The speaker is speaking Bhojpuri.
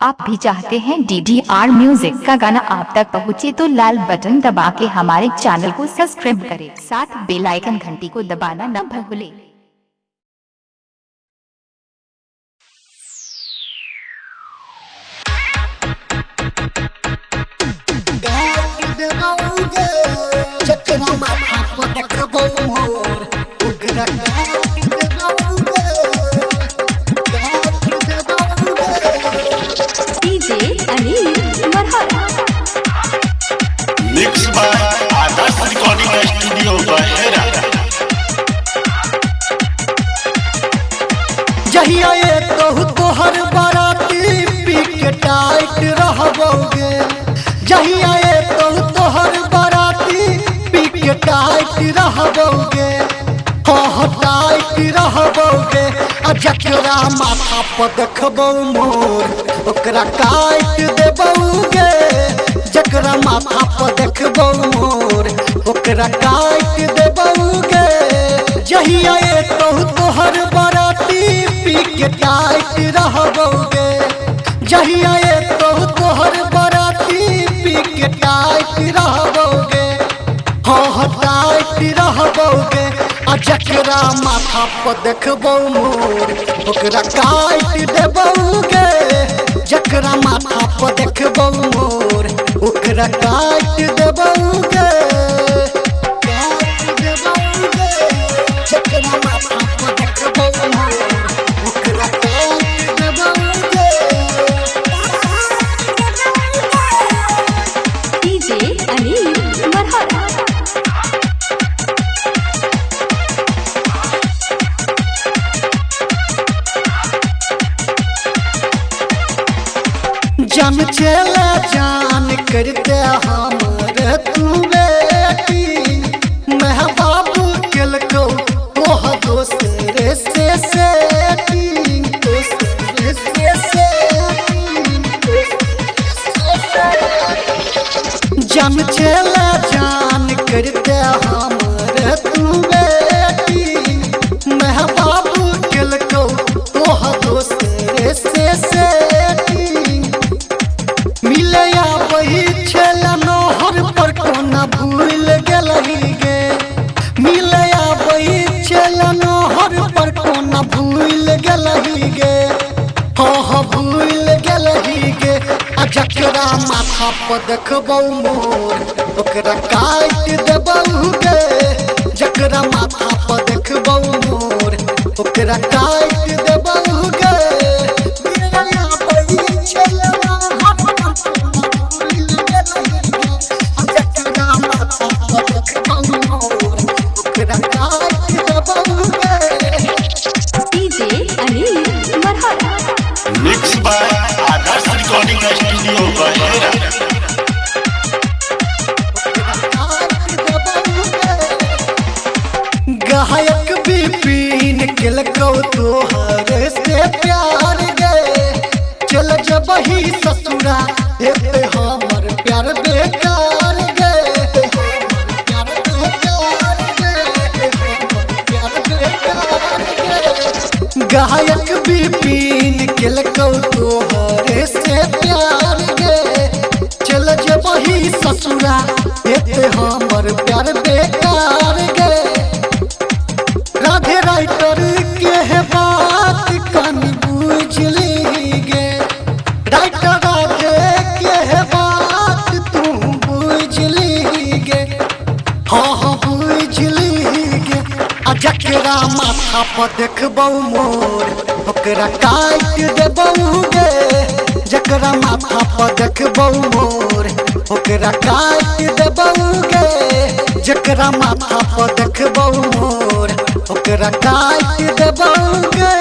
आप भी चाहते हैं DDR म्यूजिक का गाना आप तक पहुंचे तो लाल बटन दबा के हमारे चैनल को सब्सक्राइब करें, साथ बेल आइकन घंटी को दबाना न भूलें। Mix by Adarsh recording studio Bahera. जहिया ये तोहर बाराती पी के टाइट रहबोगे, जहिया ये तोहर बाराती पी के टाइट रहबोगे, हाँ टाइट रहबोगे। जकरा माथा पर देखबो मोर ओकरा काट देबोगे, जकरा माथा पर देखबो मोर ओकरा काट देबोगे। जहिया ये तोहर बाराती पी के टाइट रहबोगे, जहिया ये तोहर बाराती पी के टाइट रहबोगे, हाँ टाइट रहबोगे। जकरा माथा पर देखबो मोर ओकरा काट देबोगे, जकरा माथा पर देखबो मोर ओकरा काट देबोगे, काट देबोगे। जकरा माथा पर देखबो मोर ओकरा काट देबोगे। जन चला जान करते हमरे तू बेटी, मैं बाबू केलको ओह दोसरे से सेटिंग, दोसरे से सेटिंग। जन चला जान करते हमरे तू बेटी, मैं बाबू केलको ओह दोसरे से सेटिंग। मिलया वही छेला नहर पर कोना भूल गेलही गे, मिलया वही छेला नहर पर कोना भूल गेलही गे, हाँ भूल गेलही गे। जकरा माथा पर देखबो मोर ओकरा काट देबोगे, जकरा माथा पर देखबो मोर ओकरा काट देबोगे। मिलया वही छेला mix by Adarsh recording studio Bahera. गायक बिपिन केलको तोहर से प्यार गे, चल जबही ससुरा हेते हमर प्यार बेकार गे, प्यार बेकार गे, प्यार बेकार गे। गायक बिपिन केलको तोहर से प्यार गे, चल जबही ससुरा हेते हमर प्यार बेकार गे। राधे राइटर के है बात कनी बुझली गे, राइटर राधे के है बात तू बुझली गे, हाँ बुझली गे। जकरा माथा पर देखबो मोर ओकरा काट देबोगे, जकरा माथा पर देखबो मोर ओकरा काट देबोगे, जकरा माथा पर देखबो मोर ओकरा काट देबोगे।